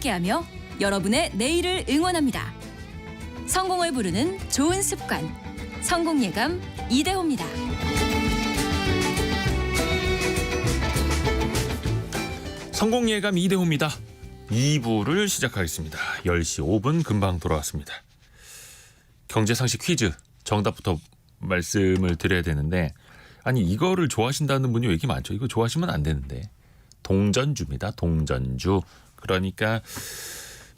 함께하며 여러분의 내일을 응원합니다. 성공을 부르는 좋은 습관, 성공예감 이대호입니다. 성공예감 이대호입니다. 2부를 시작하겠습니다. 10시 5분 금방 돌아왔습니다. 경제상식 퀴즈 정답부터 말씀을 드려야 되는데, 아니 이거를 좋아하신다는 분이 왜 이렇게 많죠? 이거 좋아하시면 안 되는데. 동전주입니다. 동전주. 그러니까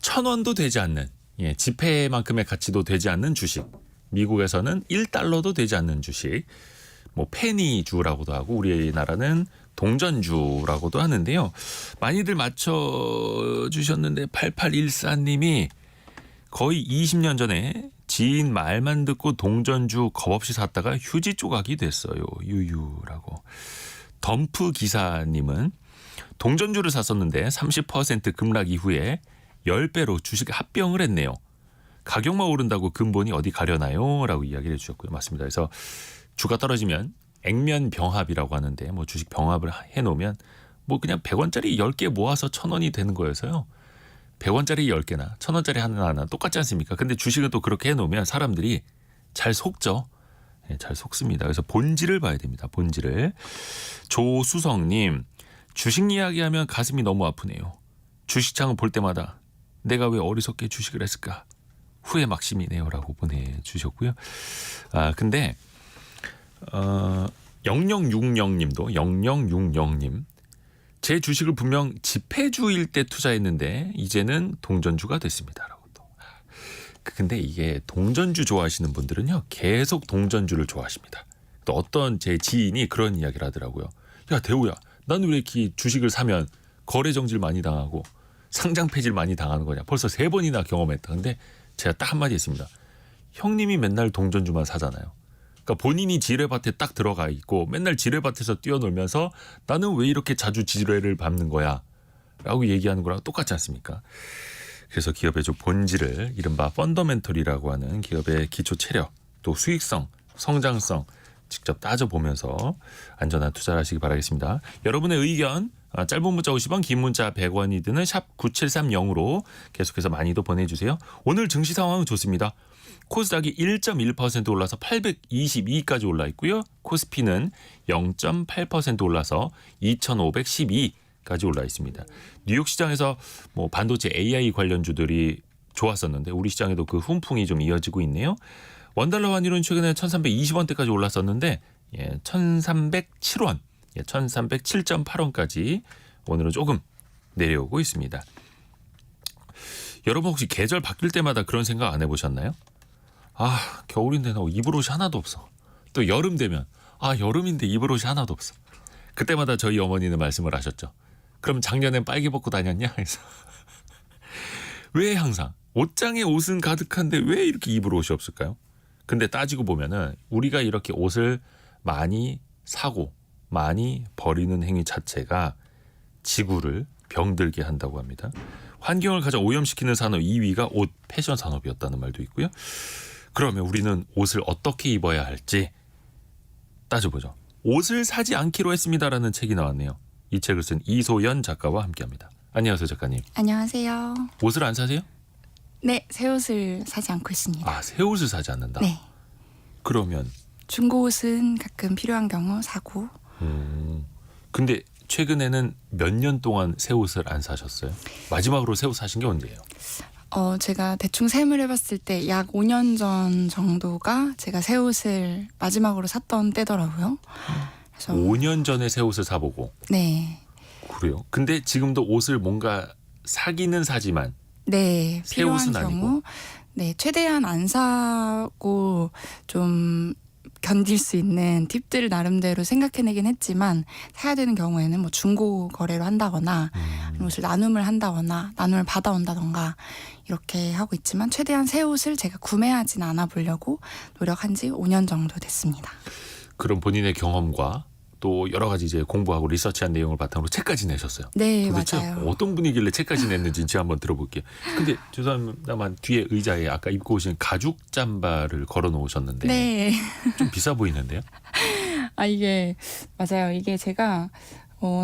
1,000원도 되지 않는, 지폐만큼의 가치도 되지 않는 주식. 미국에서는 1달러도 되지 않는 주식. 뭐 페니주라고도 하고 우리나라는 동전주라고도 하는데요. 많이들 맞춰주셨는데 8814님이 거의 20년 전에 지인 말만 듣고 동전주 겁없이 샀다가 휴지 조각이 됐어요. 유유라고. 덤프 기사님은 동전주를 샀었는데 30% 급락 이후에 10배로 주식 합병을 했네요. 가격만 오른다고 근본이 어디 가려나요? 라고 이야기를 해주셨고요. 맞습니다. 그래서 주가 떨어지면 액면 병합이라고 하는데, 뭐 주식 병합을 해놓으면 뭐 그냥 100원짜리 10개 모아서 1,000원이 되는 거여서요. 100원짜리 10개나 1,000원짜리 하나 똑같지 않습니까? 근데 주식은 또 그렇게 해놓으면 사람들이 잘 속죠. 잘 속습니다. 그래서 본질을 봐야 됩니다. 본질을. 조수성님, 주식 이야기하면 가슴이 너무 아프네요. 주식창을 볼 때마다 내가 왜 어리석게 주식을 했을까? 후회 막심이네요. 라고 보내주셨고요. 근데 0060님도 0060님, 제 주식을 분명 지폐주일 때 투자했는데 이제는 동전주가 됐습니다. 라고 또. 근데 이게 동전주 좋아하시는 분들은요, 계속 동전주를 좋아하십니다. 또 어떤 제 지인이 그런 이야기를 하더라고요. 야 대우야, 나는 왜 이렇게 주식을 사면 거래 정지를 많이 당하고 상장 폐지를 많이 당하는 거냐. 벌써 3번이나 경험했다. 근데 제가 딱 한마디 했습니다. 형님이 맨날 동전주만 사잖아요. 그러니까 본인이 지뢰밭에 딱 들어가 있고 맨날 지뢰밭에서 뛰어놀면서 나는 왜 이렇게 자주 지뢰를 밟는 거야? 라고 얘기하는 거랑 똑같지 않습니까? 그래서 기업의 좀 본질을, 이른바 펀더멘털이라고 하는 기업의 기초 체력, 또 수익성, 성장성 직접 따져보면서 안전한 투자를 하시기 바라겠습니다. 여러분의 의견, 짧은 문자 50원, 긴 문자 100원이 드는 샵 9730으로 계속해서 많이도 보내주세요. 오늘 증시 상황은 좋습니다. 코스닥이 1.1% 올라서 822까지 올라 있고요. 코스피는 0.8% 올라서 2512까지 올라 있습니다. 뉴욕 시장에서 뭐 반도체 AI 관련주들이 좋았었는데 우리 시장에도 그 훈풍이 좀 이어지고 있네요. 원달러 환율은 최근에 1320원대까지 올랐었는데 1307원, 1307.8원까지 오늘은 조금 내려오고 있습니다. 여러분 혹시 계절 바뀔 때마다 그런 생각 안 해보셨나요? 겨울인데 나 입을 옷이 하나도 없어. 또 여름 되면 여름인데 입을 옷이 하나도 없어. 그때마다 저희 어머니는 말씀을 하셨죠. 그럼 작년엔 빨개 벗고 다녔냐? 해서 왜 항상 옷장에 옷은 가득한데 왜 이렇게 입을 옷이 없을까요? 근데 따지고 보면은 우리가 이렇게 옷을 많이 사고 많이 버리는 행위 자체가 지구를 병들게 한다고 합니다. 환경을 가장 오염시키는 산업 2위가 옷, 패션 산업이었다는 말도 있고요. 그러면 우리는 옷을 어떻게 입어야 할지 따져보죠. 옷을 사지 않기로 했습니다라는 책이 나왔네요. 이 책을 쓴 이소연 작가와 함께합니다. 안녕하세요, 작가님. 안녕하세요. 옷을 안 사세요? 네, 새 옷을 사지 않고 있습니다. 새 옷을 사지 않는다? 네. 그러면? 중고 옷은 가끔 필요한 경우 사고. 근데 최근에는 몇 년 동안 새 옷을 안 사셨어요? 마지막으로 새 옷 사신 게 언제예요? 제가 대충 셈을 해봤을 때 약 5년 전 정도가 제가 새 옷을 마지막으로 샀던 때더라고요. 그래서 5년 전에 새 옷을 사보고. 네. 그래요? 근데 지금도 옷을 뭔가 사기는 사지만 네, 새 필요한 옷은 경우 아니고? 네, 최대한 안 사고 좀 견딜 수 있는 팁들을 나름대로 생각해내긴 했지만 사야 되는 경우에는 뭐 중고 거래로 한다거나 옷을 나눔을 한다거나 나눔을 받아온다던가 이렇게 하고 있지만 최대한 새 옷을 제가 구매하진 않아 보려고 노력한 지 5년 정도 됐습니다. 그럼 본인의 경험과 또 여러 가지 이제 공부하고 리서치한 내용을 바탕으로 책까지 내셨어요. 네, 도대체 맞아요. 어떤 분이길래 책까지 냈는지 제가 한번 들어볼게요. 근데 죄송합니다만 뒤에 의자에 아까 입고 오신 가죽 잠바를 걸어 놓으셨는데 네. 좀 비싸 보이는데요? 이게 맞아요. 이게 제가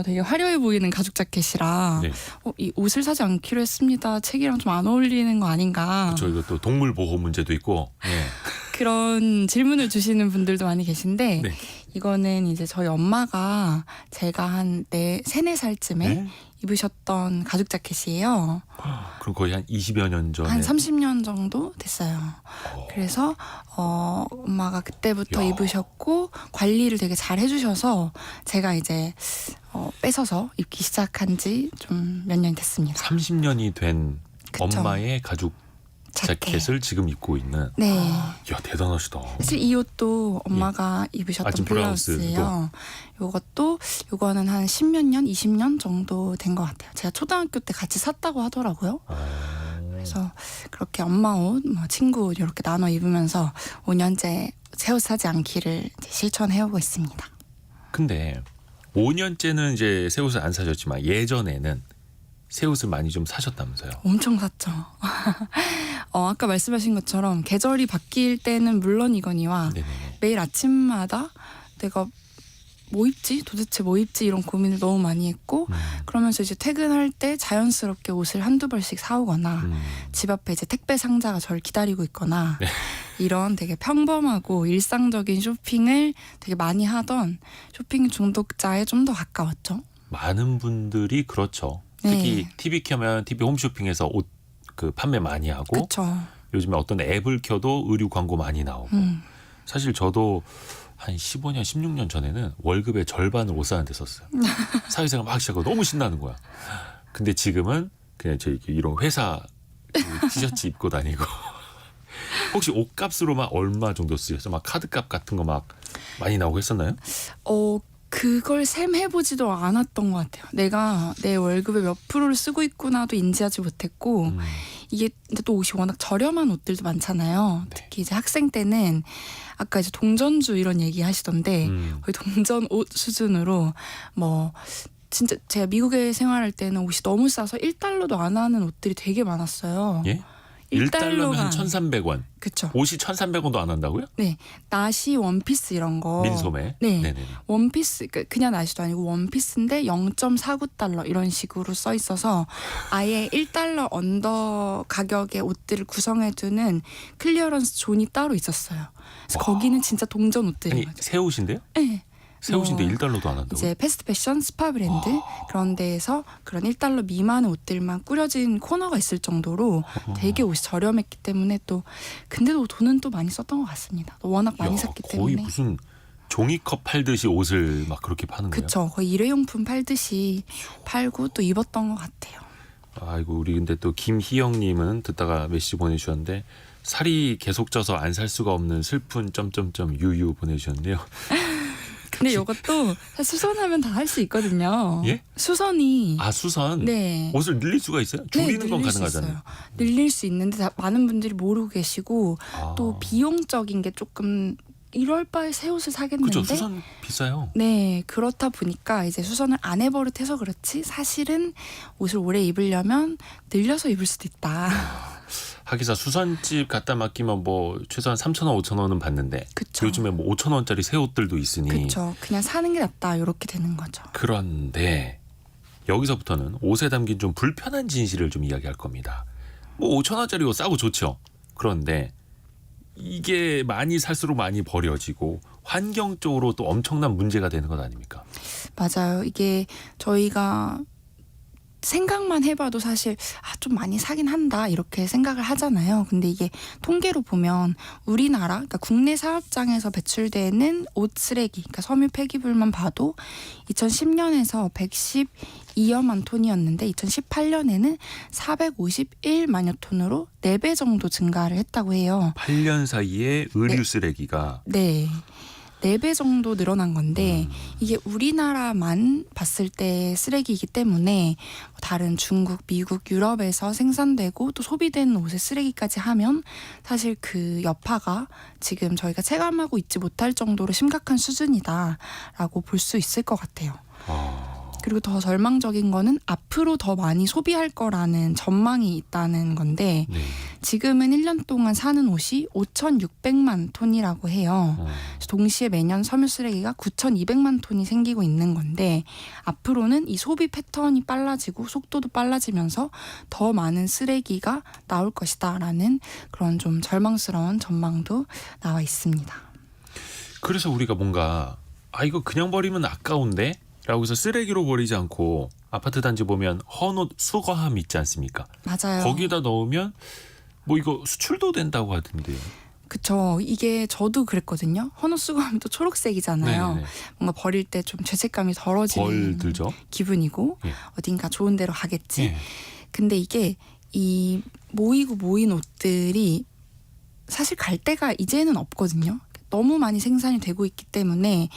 되게 화려해 보이는 가죽 자켓이라 네. 이 옷을 사지 않기로 했습니다. 책이랑 좀 안 어울리는 거 아닌가. 저 이거 또 동물 보호 문제도 있고. 네. 그런 질문을 주시는 분들도 많이 계신데 네. 이거는 이제 저희 엄마가 제가 한 3-4살쯤에 네? 입으셨던 가죽 자켓이에요. 그럼 거의 한 20여 년 전에. 한 30년 정도 됐어요. 그래서 엄마가 그때부터 야. 입으셨고 관리를 되게 잘 해주셔서 제가 이제 뺏어서 입기 시작한 지 좀 몇 년 됐습니다. 30년이 된 그쵸. 엄마의 가죽 자켓을 지금 입고 있는. 네. 야, 대단하시다. 사실 이 옷도 엄마가 입으셨던 아침 블라우스예요. 요거는 한 10몇 년, 20년 정도 된 것 같아요. 제가 초등학교 때 같이 샀다고 하더라고요. 그래서 그렇게 엄마 옷, 친구 옷 이렇게 나눠 입으면서 5년째 새 옷 사지 않기를 이제 실천해오고 있습니다. 근데 5년째는 이제 새 옷을 안 사셨지만 예전에는 새 옷을 많이 좀 사셨다면서요. 엄청 샀죠. 아까 말씀하신 것처럼 계절이 바뀔 때는 물론이거니와 네네네. 매일 아침마다 내가 뭐 입지? 도대체 뭐 입지? 이런 고민을 너무 많이 했고 그러면서 이제 퇴근할 때 자연스럽게 옷을 한두 벌씩 사오거나 집 앞에 이제 택배 상자가 저를 기다리고 있거나 네. 이런 되게 평범하고 일상적인 쇼핑을 되게 많이 하던 쇼핑 중독자에 좀 더 가까웠죠. 많은 분들이 그렇죠. 네. 특히 TV 켜면 TV 홈쇼핑에서 옷 그 판매 많이 하고 그렇죠. 요즘에 어떤 앱을 켜도 의류 광고 많이 나오고 사실 저도 한 15년, 16년 전에는 월급의 절반을 옷 사는 데 썼어요. 사회생활 막 시작하고 너무 신나는 거야. 근데 지금은 그냥 저희 이런 회사 그 티셔츠 입고 다니고 혹시 옷값으로만 얼마 정도 쓰셨어요? 막 카드값 같은 거 막 많이 나오고 했었나요? 그걸 셈해보지도 않았던 것 같아요. 내가 내 월급의 몇 프로를 쓰고 있구나도 인지하지 못했고 이게 근데 또 옷이 워낙 저렴한 옷들도 많잖아요. 네. 특히 이제 학생 때는 아까 이제 동전주 이런 얘기 하시던데 거의 동전 옷 수준으로 뭐 진짜 제가 미국에 생활할 때는 옷이 너무 싸서 1달러도 안 하는 옷들이 되게 많았어요. 예? 1달러면 한 1,300원. 그쵸. 옷이 1,300원도 안 한다고요? 네. 나시 원피스 이런 거. 민소매? 네. 네네네. 원피스 그냥 나시도 아니고 원피스인데 0.49달러 이런 식으로 써 있어서 아예 1달러 언더 가격의 옷들을 구성해두는 클리어런스 존이 따로 있었어요. 그래서 거기는 진짜 동전 옷들인 아니 거죠. 새 옷인데요? 네. 새 옷인데 뭐 1달러도 안 한다고? 이제 패스트 패션 스파 브랜드 그런 데에서 그런 1달러 미만의 옷들만 꾸려진 코너가 있을 정도로 되게 옷이 저렴했기 때문에 또 근데도 돈은 또 많이 썼던 것 같습니다. 워낙 많이 샀기 거의 때문에. 무슨 종이컵 팔듯이 옷을 막 그렇게 파는 거예요? 그쵸. 거의 일회용품 팔듯이 팔고 또 입었던 것 같아요. 아이고 우리 근데 또 김희영님은 듣다가 메시지 보내주셨는데 살이 계속 쪄서 안 살 수가 없는 슬픈 점점점 유유 보내주셨네요. 근데 이것도 수선하면 다 할 수 있거든요. 예? 수선이 아 수선? 네. 옷을 늘릴 수가 있어요? 줄이는 건 늘릴 수 가능하잖아요. 있어요. 늘릴 수 있는데 많은 분들이 모르고 계시고 아. 또 비용적인 게 조금 이럴 바에 새 옷을 사겠는데 그죠 수선 비싸요. 네 그렇다 보니까 이제 수선을 안 해버릇해서 그렇지 사실은 옷을 오래 입으려면 늘려서 입을 수도 있다. 하기사 수선집 갖다 맡기면 뭐 최소한 3,000원, 5,000원은 받는데 그쵸. 요즘에 뭐 5,000원짜리 새 옷들도 있으니 그렇죠. 그냥 사는 게 낫다 이렇게 되는 거죠. 그런데 여기서부터는 옷에 담긴 좀 불편한 진실을 좀 이야기할 겁니다. 뭐 5,000원짜리 옷 싸고 좋죠. 그런데 이게 많이 살수록 많이 버려지고 환경적으로 또 엄청난 문제가 되는 것 아닙니까? 맞아요. 이게 저희가 생각만 해봐도 사실 좀 많이 사긴 한다 이렇게 생각을 하잖아요. 근데 이게 통계로 보면 우리나라 그러니까 국내 사업장에서 배출되는 옷 쓰레기 그러니까 섬유 폐기물만 봐도 2010년에서 112여만 톤이었는데 2018년에는 451만여 톤으로 4배 정도 증가를 했다고 해요. 8년 사이에 의류 네. 쓰레기가 네. 4배 정도 늘어난 건데 이게 우리나라만 봤을 때 쓰레기이기 때문에 다른 중국, 미국, 유럽에서 생산되고 또 소비되는 옷의 쓰레기까지 하면 사실 그 여파가 지금 저희가 체감하고 있지 못할 정도로 심각한 수준이다라고 볼 수 있을 것 같아요. 그리고 더 절망적인 거는 앞으로 더 많이 소비할 거라는 전망이 있다는 건데 네. 지금은 1년 동안 사는 옷이 5,600만 톤이라고 해요. 그래서 동시에 매년 섬유 쓰레기가 9,200만 톤이 생기고 있는 건데 앞으로는 이 소비 패턴이 빨라지고 속도도 빨라지면서 더 많은 쓰레기가 나올 것이다라는 그런 좀 절망스러운 전망도 나와 있습니다. 그래서 우리가 뭔가 이거 그냥 버리면 아까운데? 라고 해서 쓰레기로 버리지 않고 아파트 단지 보면 헌옷 수거함 있지 않습니까? 맞아요. 거기다 넣으면 뭐 이거 수출도 된다고 하던데요. 그쵸. 이게 저도 그랬거든요. 헌옷 수거하면 또 초록색이잖아요. 네네네. 뭔가 버릴 때 좀 죄책감이 덜어지는 벌 들죠. 기분이고 예. 어딘가 좋은 데로 가겠지. 예. 근데 이게 이 모인 옷들이 사실 갈 데가 이제는 없거든요. 너무 많이 생산이 되고 있기 때문에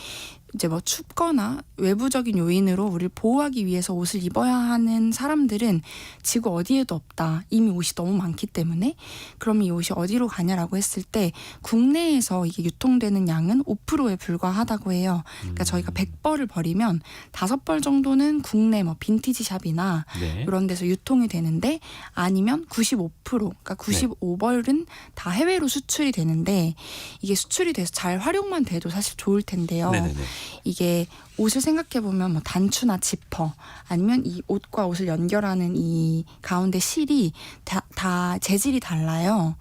이제 뭐 춥거나 외부적인 요인으로 우리를 보호하기 위해서 옷을 입어야 하는 사람들은 지구 어디에도 없다. 이미 옷이 너무 많기 때문에 그럼 이 옷이 어디로 가냐라고 했을 때 국내에서 이게 유통되는 양은 5%에 불과하다고 해요. 그러니까 저희가 100벌을 버리면 5벌 정도는 국내 뭐 빈티지 샵이나 네. 이런 데서 유통이 되는데 아니면 95% 그러니까 95벌은 다 해외로 수출이 되는데 이게 수출이 돼서 잘 활용만 돼도 사실 좋을 텐데요. 네네네. 이게 옷을 생각해보면 뭐 단추나 지퍼 아니면 이 옷과 옷을 연결하는 이 가운데 실이 다 재질이 달라요.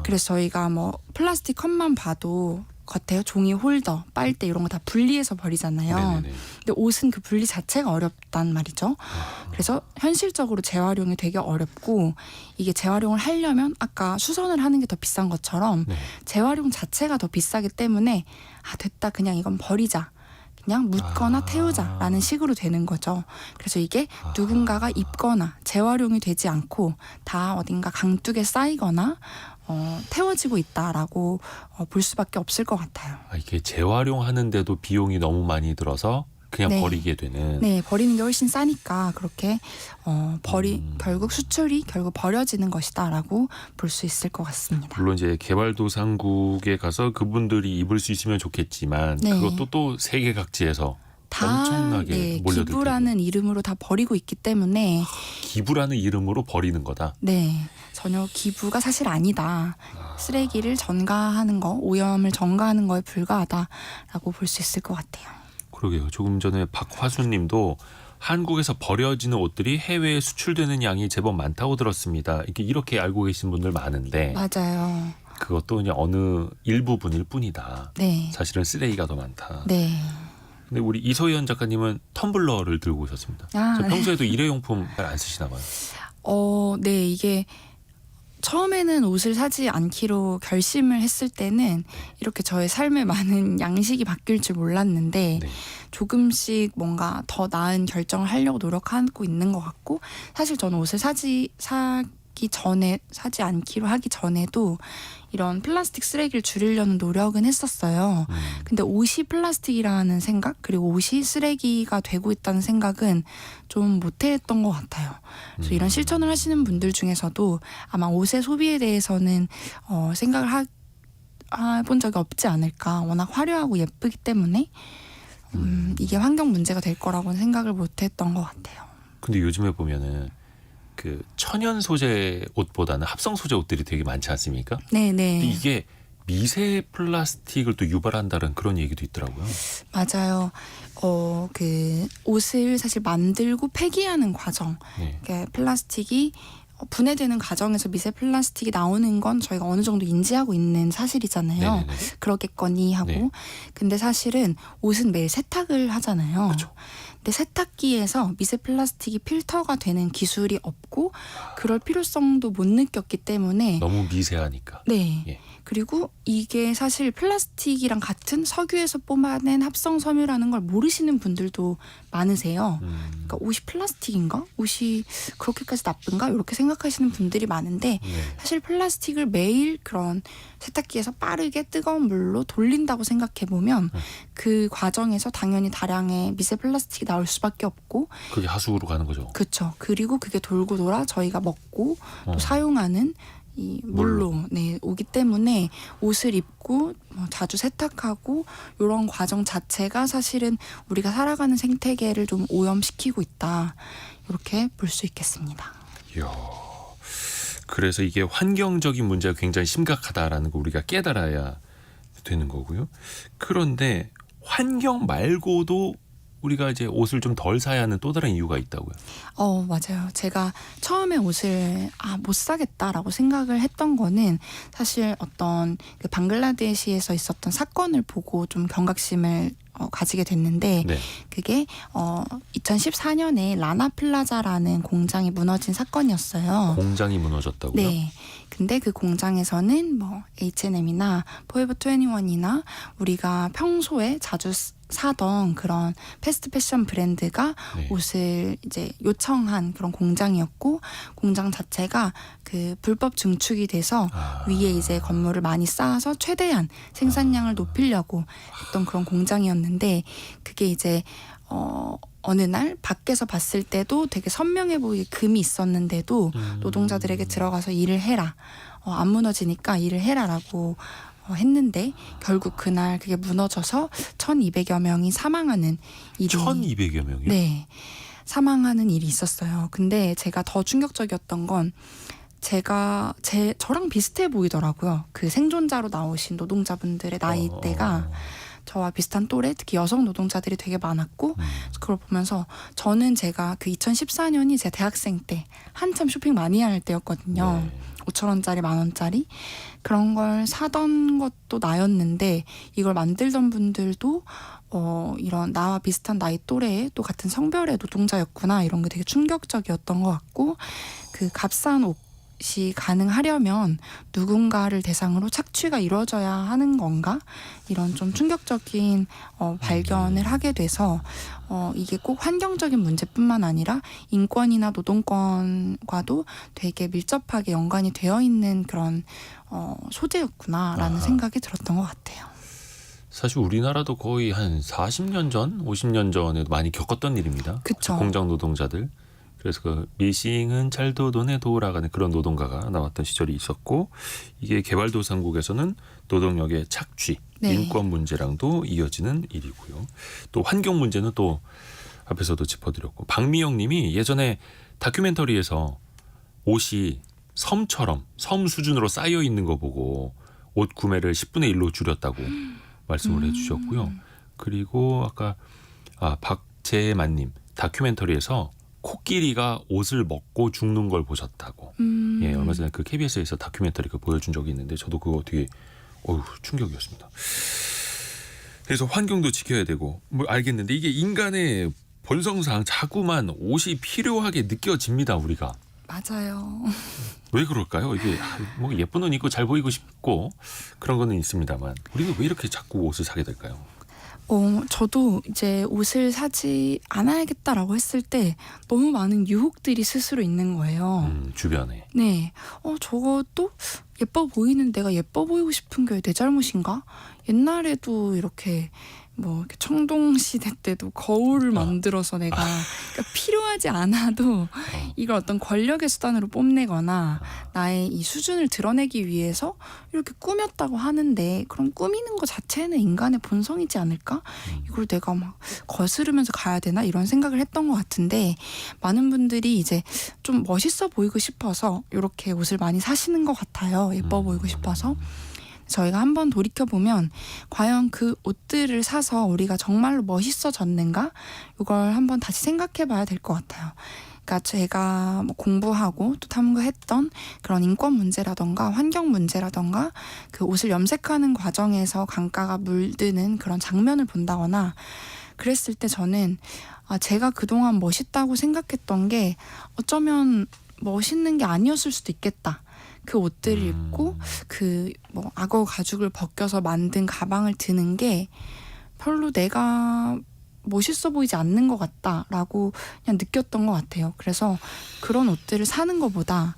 그래서 저희가 뭐 플라스틱 컵만 봐도 겉에 종이 홀더, 빨대 이런 거 다 분리해서 버리잖아요. 네네네. 근데 옷은 그 분리 자체가 어렵단 말이죠. 그래서 현실적으로 재활용이 되게 어렵고 이게 재활용을 하려면 아까 수선을 하는 게 더 비싼 것처럼 네. 재활용 자체가 더 비싸기 때문에 됐다 그냥 이건 버리자. 그냥 묻거나 태우자라는 식으로 되는 거죠. 그래서 이게 누군가가 입거나 재활용이 되지 않고 다 어딘가 강둑에 쌓이거나 태워지고 있다라고 볼 수밖에 없을 것 같아요. 이게 재활용하는데도 비용이 너무 많이 들어서 그냥 네. 버리게 되는. 네, 버리는 게 훨씬 싸니까 그렇게 결국 수출이 결국 버려지는 것이다라고 볼 수 있을 것 같습니다. 물론 이제 개발도상국에 가서 그분들이 입을 수 있으면 좋겠지만 네. 그것도 또 세계 각지에서 엄청나게 몰려들 기부라는 이름으로 다 버리고 있기 때문에 기부라는 이름으로 버리는 거다. 네, 전혀 기부가 사실 아니다. 쓰레기를 전가하는 거, 오염을 전가하는 거에 불과하다라고 볼 수 있을 것 같아요. 그러게요. 조금 전에 박화순님도 한국에서 버려지는 옷들이 해외에 수출되는 양이 제법 많다고 들었습니다. 이렇게 알고 계신 분들 많은데 맞아요. 그것도 그냥 어느 일부분일 뿐이다. 네, 사실은 쓰레기가 더 많다. 네. 근데 우리 이소연 작가님은 텀블러를 들고 오셨습니다. 네. 평소에도 일회용품 잘 안 쓰시나 봐요. 네, 이게 처음에는 옷을 사지 않기로 결심을 했을 때는 이렇게 저의 삶에 많은 양식이 바뀔 줄 몰랐는데 네. 조금씩 뭔가 더 나은 결정을 하려고 노력하고 있는 것 같고 사실 저는 옷을 사지 않기로 하기 전에도 이런 플라스틱 쓰레기를 줄이려는 노력은 했었어요. 근데 옷이 플라스틱이라는 생각 그리고 옷이 쓰레기가 되고 있다는 생각은 좀 못했던 것 같아요. 그래서 이런 실천을 하시는 분들 중에서도 아마 옷의 소비에 대해서는 생각을 해본 적이 없지 않을까. 워낙 화려하고 예쁘기 때문에 이게 환경 문제가 될 거라고는 생각을 못했던 것 같아요. 근데 요즘에 보면은 그 천연 소재 옷보다는 합성 소재 옷들이 되게 많지 않습니까? 네네. 근데 이게 미세 플라스틱을 또 유발한다는 그런 얘기도 있더라고요. 맞아요. 그 옷을 사실 만들고 폐기하는 과정, 네. 그러니까 플라스틱이 분해되는 과정에서 미세 플라스틱이 나오는 건 저희가 어느 정도 인지하고 있는 사실이잖아요. 네네네. 그러겠거니 하고. 네. 근데 사실은 옷은 매일 세탁을 하잖아요. 그렇죠. 근데 세탁기에서 미세 플라스틱이 필터가 되는 기술이 없고 그럴 필요성도 못 느꼈기 때문에 너무 미세하니까. 네. 예. 그리고 이게 사실 플라스틱이랑 같은 석유에서 뽑아낸 합성 섬유라는 걸 모르시는 분들도 많으세요. 그러니까 옷이 플라스틱인가? 옷이 그렇게까지 나쁜가? 이렇게 생각하시는 분들이 많은데 네. 사실 플라스틱을 매일 그런 세탁기에서 빠르게 뜨거운 물로 돌린다고 생각해 보면 그 과정에서 당연히 다량의 미세 플라스틱이 나올 수밖에 없고 그게 하수구로 가는 거죠. 그렇죠. 그리고 그게 돌고 돌아 저희가 먹고 또 어. 사용하는 이 물로 네, 오기 때문에 옷을 입고 자주 세탁하고 이런 과정 자체가 사실은 우리가 살아가는 생태계를 좀 오염시키고 있다. 이렇게 볼 수 있겠습니다. 이야. 그래서 이게 환경적인 문제가 굉장히 심각하다라는 거 우리가 깨달아야 되는 거고요. 그런데 환경 말고도 우리가 이제 옷을 좀 덜 사야 하는 또 다른 이유가 있다고요. 맞아요. 제가 처음에 옷을 못 사겠다라고 생각을 했던 거는 사실 어떤 그 방글라데시에서 있었던 사건을 보고 좀 경각심을 가지게 됐는데 네. 그게 2014년에 라나플라자라는 공장이 무너진 사건이었어요. 공장이 무너졌다고요? 네. 근데 그 공장에서는 뭐 H&M이나 포에버 21이나 우리가 평소에 자주 사던 그런 패스트 패션 브랜드가 네. 옷을 이제 요청한 그런 공장이었고 공장 자체가 그 불법 증축이 돼서 위에 이제 건물을 많이 쌓아서 최대한 생산량을 높이려고 했던 그런 공장이었는데 그게 이제 어느 날 밖에서 봤을 때도 되게 선명해 보이게 금이 있었는데도 노동자들에게 들어가서 일을 해라. 안 무너지니까 일을 해라라고 했는데 결국 그날 그게 무너져서 1,200여 명이 사망하는 일이 1,200여 명이요? 네. 사망하는 일이 있었어요. 근데 제가 더 충격적이었던 건 저랑 비슷해 보이더라고요. 그 생존자로 나오신 노동자분들의 나이대가 저와 비슷한 또래, 특히 여성 노동자들이 되게 많았고 그걸 보면서 저는 제가 그 2014년이 제 대학생 때 한참 쇼핑 많이 할 때였거든요. 네. 5,000원짜리, 10,000원짜리 그런 걸 사던 것도 나였는데 이걸 만들던 분들도 이런 나와 비슷한 나이 또래의 또 같은 성별의 노동자였구나 이런 게 되게 충격적이었던 것 같고 그 값싼 옷이 가능하려면 누군가를 대상으로 착취가 이루어져야 하는 건가 이런 좀 충격적인 발견을 하게 돼서 이게 꼭 환경적인 문제뿐만 아니라 인권이나 노동권과도 되게 밀접하게 연관이 되어 있는 그런 소재였구나라는 생각이 들었던 것 같아요. 사실 우리나라도 거의 한 40년 전, 50년 전에도 많이 겪었던 일입니다. 그쵸. 공장 노동자들. 그래서 그 미싱은 잘도 돈에 도라가는 그런 노동가가 나왔던 시절이 있었고 이게 개발도상국에서는 노동력의 착취, 네. 인권 문제랑도 이어지는 일이고요. 또 환경 문제는 또 앞에서도 짚어드렸고 박미영 님이 예전에 다큐멘터리에서 옷이 섬처럼 섬 수준으로 쌓여 있는 거 보고 옷 구매를 10분의 1로 줄였다고 말씀을 해주셨고요. 그리고 아까 박재만님 다큐멘터리에서 코끼리가 옷을 먹고 죽는 걸 보셨다고. 예, 얼마 전에 그 KBS에서 다큐멘터리 그 보여준 적이 있는데 저도 그거 되게 충격이었습니다. 그래서 환경도 지켜야 되고 뭐 알겠는데 이게 인간의 본성상 자꾸만 옷이 필요하게 느껴집니다 우리가. 맞아요. 왜 그럴까요? 이게 뭐 예쁜 옷 입고 잘 보이고 싶고 그런 거는 있습니다만 우리는 왜 이렇게 자꾸 옷을 사게 될까요? 저도 이제 옷을 사지 않아야겠다라고 했을 때 너무 많은 유혹들이 스스로 있는 거예요. 주변에. 네. 저것도 예뻐 보이는 내가 예뻐 보이고 싶은 게 내 잘못인가? 옛날에도 이렇게 이렇게 청동 시대 때도 거울을 만들어서 내가 그러니까 필요하지 않아도 이걸 어떤 권력의 수단으로 뽐내거나 나의 이 수준을 드러내기 위해서 이렇게 꾸몄다고 하는데 그럼 꾸미는 것 자체는 인간의 본성이지 않을까? 이걸 내가 막 거스르면서 가야 되나? 이런 생각을 했던 것 같은데 많은 분들이 이제 좀 멋있어 보이고 싶어서 이렇게 옷을 많이 사시는 것 같아요. 예뻐 보이고 싶어서. 저희가 한번 돌이켜보면 과연 그 옷들을 사서 우리가 정말로 멋있어졌는가? 이걸 한번 다시 생각해 봐야 될 것 같아요. 그러니까 제가 공부하고 또 탐구했던 그런 인권 문제라던가 환경 문제라던가 그 옷을 염색하는 과정에서 강가가 물드는 그런 장면을 본다거나 그랬을 때 저는 제가 그동안 멋있다고 생각했던 게 어쩌면 멋있는 게 아니었을 수도 있겠다. 그 옷들을 입고 그 악어 가죽을 벗겨서 만든 가방을 드는 게 별로 내가 멋있어 보이지 않는 것 같다라고 그냥 느꼈던 것 같아요. 그래서 그런 옷들을 사는 것보다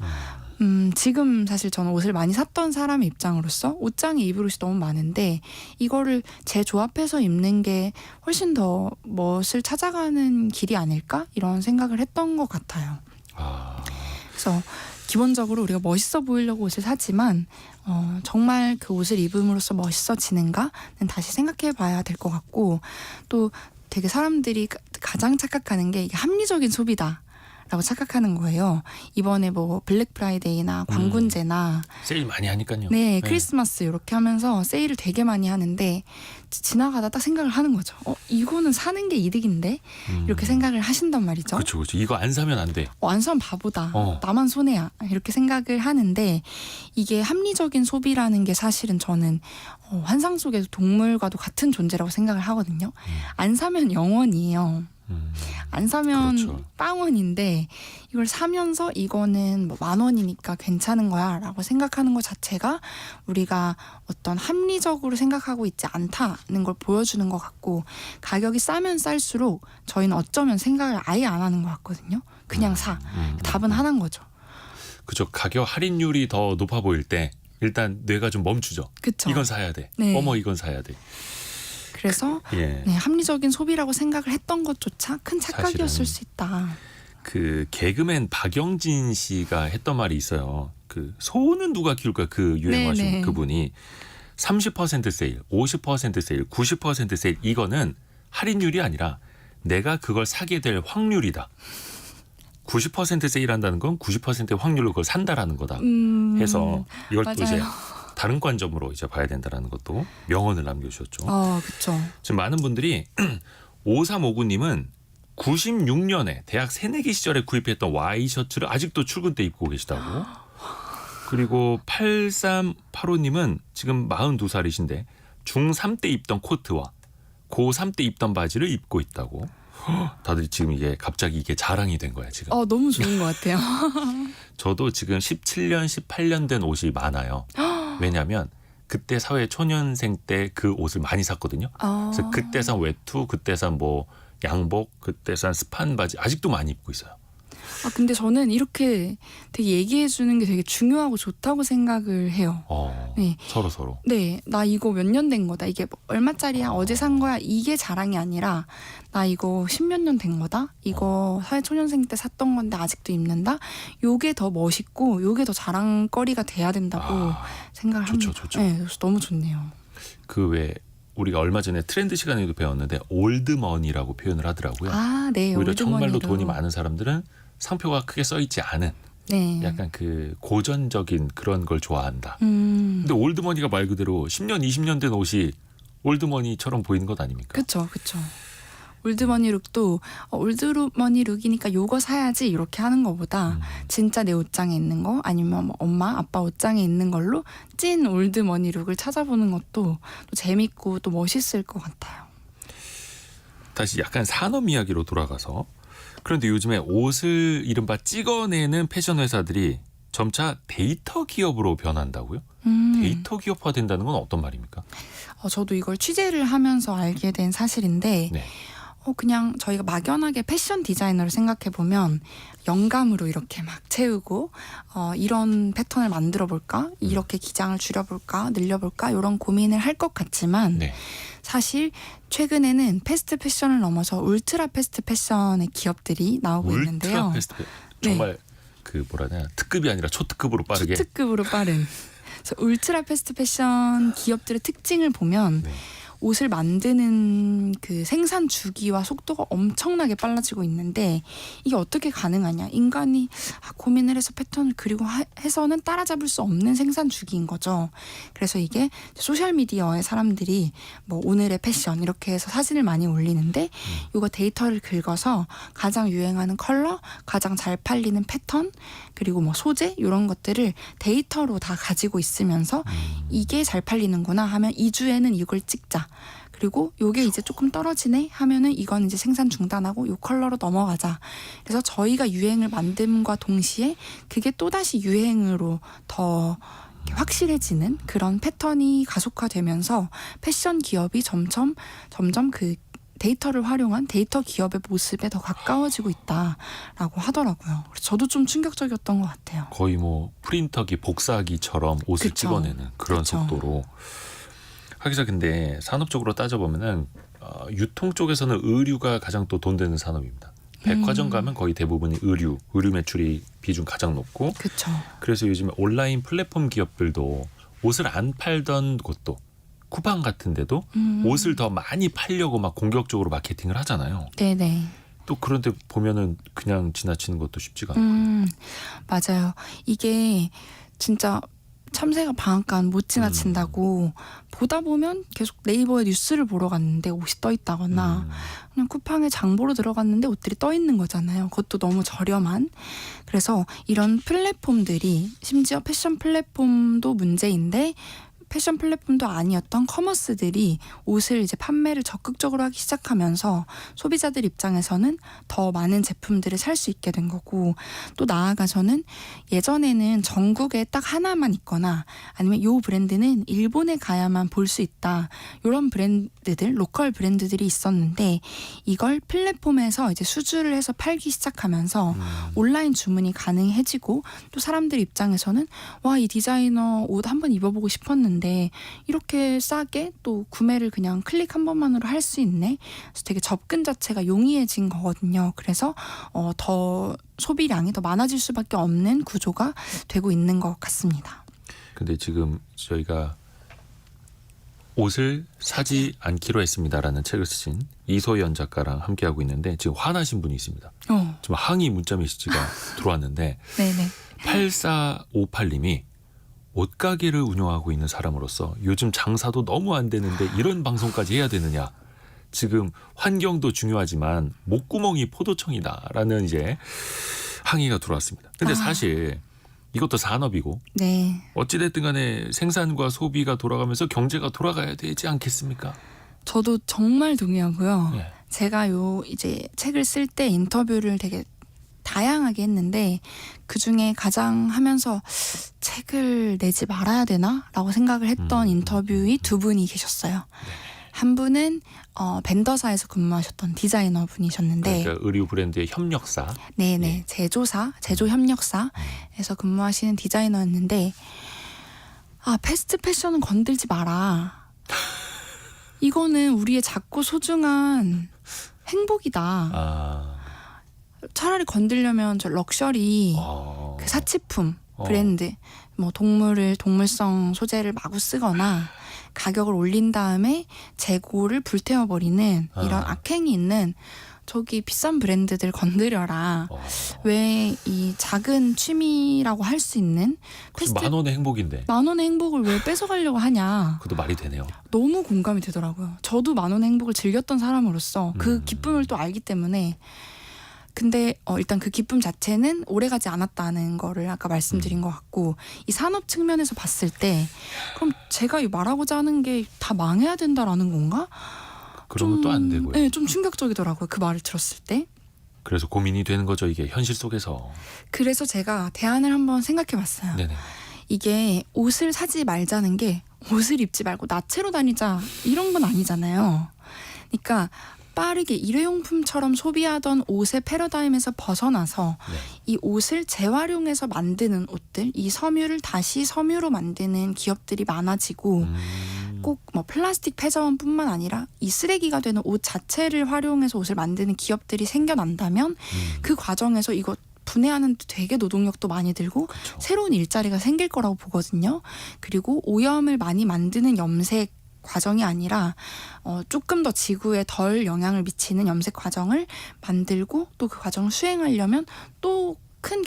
지금 사실 저는 옷을 많이 샀던 사람의 입장으로서 옷장에 입을 옷이 너무 많은데 이거를 재조합해서 입는 게 훨씬 더 멋을 찾아가는 길이 아닐까? 이런 생각을 했던 것 같아요. 그래서 기본적으로 우리가 멋있어 보이려고 옷을 사지만 정말 그 옷을 입음으로써 멋있어지는가는 다시 생각해 봐야 될 것 같고, 또 되게 사람들이 가장 착각하는 게 이게 합리적인 소비다 라고 착각하는 거예요. 이번에 뭐 블랙 프라이데이나 광군제나 세일 많이 하니까요. 네, 크리스마스 이렇게 하면서 세일을 되게 많이 하는데 지나가다 딱 생각을 하는 거죠. 이거는 사는 게 이득인데 이렇게 생각을 하신단 말이죠. 그렇죠. 이거 안 사면 안 돼. 안 사면 바보다. 어. 나만 손해야. 이렇게 생각을 하는데, 이게 합리적인 소비라는 게 사실은 저는 환상 속에서 동물과도 같은 존재라고 생각을 하거든요. 안 사면 영원이에요. 안 사면 그렇죠. 빵원인데, 이걸 사면서 이거는 뭐 10,000원이니까 괜찮은 거야 라고 생각하는 것 자체가 우리가 어떤 합리적으로 생각하고 있지 않다는 걸 보여주는 것 같고, 가격이 싸면 쌀수록 저희는 어쩌면 생각을 아예 안 하는 것 같거든요. 그냥 사. 답은 하나인 거죠. 그죠. 가격 할인율이 더 높아 보일 때 일단 뇌가 좀 멈추죠. 그쵸. 이건 사야 돼. 네. 어머 이건 사야 돼. 그래서 예. 네, 합리적인 소비라고 생각을 했던 것조차 큰 착각이었을 사실은 수 있다. 그 개그맨 박영진 씨가 했던 말이 있어요. 그 소는 누가 키울까, 그 유행하신 네네. 그분이 30% 세일, 50% 세일, 90% 세일, 이거는 할인율이 아니라 내가 그걸 사게 될 확률이다. 90% 세일한다는 건 90%의 확률로 그걸 산다라는 거다. 해서 이걸 또 이제 맞아요. 다른 관점으로 이제 봐야 된다라는 것도 명언을 남겨주셨죠. 그렇죠. 지금 많은 분들이 5359님은 96년에 대학 새내기 시절에 구입했던 와이셔츠를 아직도 출근 때 입고 계시다고. 그리고 8385님은 지금 42살이신데 중3 때 입던 코트와 고3 때 입던 바지를 입고 있다고. 다들 지금 이게 갑자기 이게 자랑이 된 거야 지금. 너무 좋은 것 같아요. 저도 지금 17년, 18년 된 옷이 많아요. 왜냐하면 그때 사회 초년생 때 그 옷을 많이 샀거든요. 그래서 그때 산 외투, 그때 산 뭐 양복, 그때 산 스판 바지 아직도 많이 입고 있어요. 근데 저는 이렇게 되게 얘기해 주는 게 되게 중요하고 좋다고 생각을 해요. 네. 서로. 네, 나 이거 몇 년 된 거다. 이게 뭐 얼마짜리야? 어제 산 거야? 이게 자랑이 아니라 나 이거 10몇 년 된 거다. 이거 사회초년생 때 샀던 건데 아직도 입는다. 요게 더 멋있고 요게 더 자랑거리가 돼야 된다고 생각을 좋죠, 합니다. 좋죠. 네, 그래서 너무 좋네요. 그 왜 우리가 얼마 전에 트렌드 시간에도 배웠는데 올드머니라고 표현을 하더라고요. 네, 오히려 올드머니로. 정말로 돈이 많은 사람들은 상표가 크게 써 있지 않은 네. 약간 그 고전적인 그런 걸 좋아한다. 음. 근데 올드머니가 말 그대로 10년, 20년 된 옷이 올드머니처럼 보이는 것 아닙니까? 그쵸. 올드머니 룩도 올드머니 룩이니까 요거 사야지 이렇게 하는 것보다 진짜 내 옷장에 있는 거, 아니면 뭐 엄마, 아빠 옷장에 있는 걸로 찐 올드머니 룩을 찾아보는 것도 또 재밌고 또 멋있을 것 같아요. 다시 약간 산업 이야기로 돌아가서, 그런데 요즘에 옷을 이른바 찍어내는 패션 회사들이 점차 데이터 기업으로 변한다고요? 데이터 기업화 된다는 건 어떤 말입니까? 저도 이걸 취재를 하면서 알게 된 사실인데 네. 그냥 저희가 막연하게 패션 디자이너를 생각해 보면 영감으로 이렇게 막 채우고 이런 패턴을 만들어 볼까, 이렇게 기장을 줄여볼까, 늘려볼까 이런 고민을 할 것 같지만 네. 사실 최근에는 패스트 패션을 넘어서 울트라 패스트 패션의 기업들이 나오고 있는데요. 울트라 패스트 정말 그 뭐라 해야 되나, 특급이 아니라 초특급으로 빠르게. 초특급으로 빠른. 그래서 울트라 패스트 패션 기업들의 특징을 보면 네. 옷을 만드는 그 생산 주기와 속도가 엄청나게 빨라지고 있는데, 이게 어떻게 가능하냐? 인간이 고민을 해서 패턴을 그리고 해서는 따라잡을 수 없는 생산 주기인 거죠. 그래서 이게 소셜 미디어에 사람들이 뭐 오늘의 패션 이렇게 해서 사진을 많이 올리는데, 이거 데이터를 긁어서 가장 유행하는 컬러, 가장 잘 팔리는 패턴, 그리고 뭐 소재 이런 것들을 데이터로 다 가지고 있으면서 이게 잘 팔리는구나 하면 2주에는 이걸 찍자. 그리고 요게 이제 조금 떨어지네 하면은 이건 이제 생산 중단하고 요 컬러로 넘어가자. 그래서 저희가 유행을 만듦과 동시에 그게 또다시 유행으로 더 확실해지는 그런 패턴이 가속화되면서 패션 기업이 점점 그 데이터를 활용한 데이터 기업의 모습에 더 가까워지고 있다라고 하더라고요. 그래서 저도 좀 충격적이었던 것 같아요. 거의 뭐 프린터기, 복사기처럼 옷을 그쵸. 찍어내는 그런 그쵸. 속도로. 하기자 근데 산업적으로 따져보면은 유통 쪽에서는 의류가 가장 또 돈 되는 산업입니다. 백화점 가면 거의 대부분이 의류 매출이 비중 가장 높고 그렇죠. 그래서 요즘에 온라인 플랫폼 기업들도 옷을 안 팔던 곳도 쿠팡 같은 데도 옷을 더 많이 팔려고 막 공격적으로 마케팅을 하잖아요. 네네. 또 그런데 보면은 그냥 지나치는 것도 쉽지가 않고. 맞아요. 이게 진짜 참새가 방앗간 못 지나친다고 보다 보면 계속 네이버에 뉴스를 보러 갔는데 옷이 떠 있다거나 그냥 쿠팡에 장 보러 들어갔는데 옷들이 떠 있는 거잖아요. 그것도 너무 저렴한. 그래서 이런 플랫폼들이 심지어 패션 플랫폼도 문제인데 패션 플랫폼도 아니었던 커머스들이 옷을 이제 판매를 적극적으로 하기 시작하면서 소비자들 입장에서는 더 많은 제품들을 살 수 있게 된 거고 또 나아가서는 예전에는 전국에 딱 하나만 있거나 아니면 요 브랜드는 일본에 가야만 볼 수 있다. 이런 브랜드들, 로컬 브랜드들이 있었는데 이걸 플랫폼에서 이제 수주를 해서 팔기 시작하면서 온라인 주문이 가능해지고 또 사람들 입장에서는 와, 이 디자이너 옷 한번 입어보고 싶었는데 이렇게 싸게 또 구매를 그냥 클릭 한 번만으로 할 수 있네. 그래서 되게 접근 자체가 용이해진 거거든요. 그래서 더 소비량이 더 많아질 수밖에 없는 구조가 되고 있는 것 같습니다. 근데 지금 저희가 옷을 사지 않기로 했습니다라는 책을 쓰신 이소연 작가랑 함께하고 있는데 지금 화나신 분이 있습니다. 지금 항의 문자 메시지가 들어왔는데 네네. 8458님이 옷가게를 운영하고 있는 사람으로서 요즘 장사도 너무 안 되는데 이런 방송까지 해야 되느냐. 지금 환경도 중요하지만 목구멍이 포도청이다라는 이제 항의가 들어왔습니다. 근데 사실 이것도 산업이고 네. 어찌됐든 간에 생산과 소비가 돌아가면서 경제가 돌아가야 되지 않겠습니까? 저도 정말 동의하고요. 네. 제가 요 이제 책을 쓸 때 인터뷰를 되게 다양하게 했는데 그중에 가장 하면서 책을 내지 말아야 되나? 라고 생각을 했던 인터뷰이 두 분이 계셨어요. 한 분은 벤더사에서 근무하셨던 디자이너 분이셨는데 그러니까 의류 브랜드의 협력사. 네네. 예. 제조 협력사에서 근무하시는 디자이너였는데 패스트 패션은 건들지 마라. 이거는 우리의 작고 소중한 행복이다. 차라리 건들려면 저 럭셔리 그 사치품 브랜드 뭐 동물성 소재를 마구 쓰거나 가격을 올린 다음에 재고를 불태워버리는 이런 악행이 있는 저기 비싼 브랜드들 건드려라. 왜 이 작은 취미라고 할 수 있는 만 원의 행복인데. 만 원의 행복을 왜 뺏어가려고 하냐. 그것도 말이 되네요. 너무 공감이 되더라고요. 저도 만 원의 행복을 즐겼던 사람으로서 그 기쁨을 또 알기 때문에 근데 일단 그 기쁨 자체는 오래가지 않았다는 거를 아까 말씀드린 것 같고 이 산업 측면에서 봤을 때 그럼 제가 이 말하고자 하는 게 다 망해야 된다라는 건가? 그러면 또 안 되고요. 네, 좀 충격적이더라고요. 그 말을 들었을 때. 그래서 고민이 되는 거죠. 이게 현실 속에서. 그래서 제가 대안을 한번 생각해 봤어요. 네네. 이게 옷을 사지 말자는 게 옷을 입지 말고 나체로 다니자 이런 건 아니잖아요. 그러니까 빠르게 일회용품처럼 소비하던 옷의 패러다임에서 벗어나서 이 옷을 재활용해서 만드는 옷들, 이 섬유를 다시 섬유로 만드는 기업들이 많아지고 꼭 뭐 플라스틱 폐자원뿐만 아니라 이 쓰레기가 되는 옷 자체를 활용해서 옷을 만드는 기업들이 생겨난다면 그 과정에서 이거 분해하는 데 되게 노동력도 많이 들고 그쵸. 새로운 일자리가 생길 거라고 보거든요. 그리고 오염을 많이 만드는 염색 과정이 아니라 조금 더 지구에 덜 영향을 미치는 염색 과정을 만들고 또 그 과정을 수행하려면 또 큰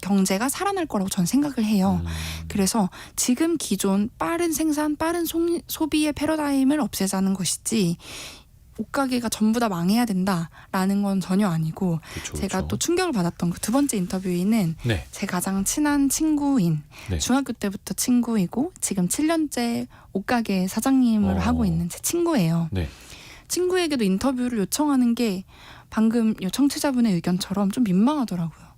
경제가 살아날 거라고 전 생각을 해요. 그래서 지금 기존 빠른 생산, 빠른 소비의 패러다임을 없애자는 것이지 옷가게가 전부 다 망해야 된다라는 건 전혀 아니고 그쵸, 제가 그쵸. 또 충격을 받았던 그 두 번째 인터뷰인은 네. 제 가장 친한 친구인 네. 중학교 때부터 친구이고 지금 7년째 옷가게 사장님을 하고 있는 제 친구예요. 네. 친구에게도 인터뷰를 요청하는 게 방금 요 청취자분의 의견처럼 좀 민망하더라고요.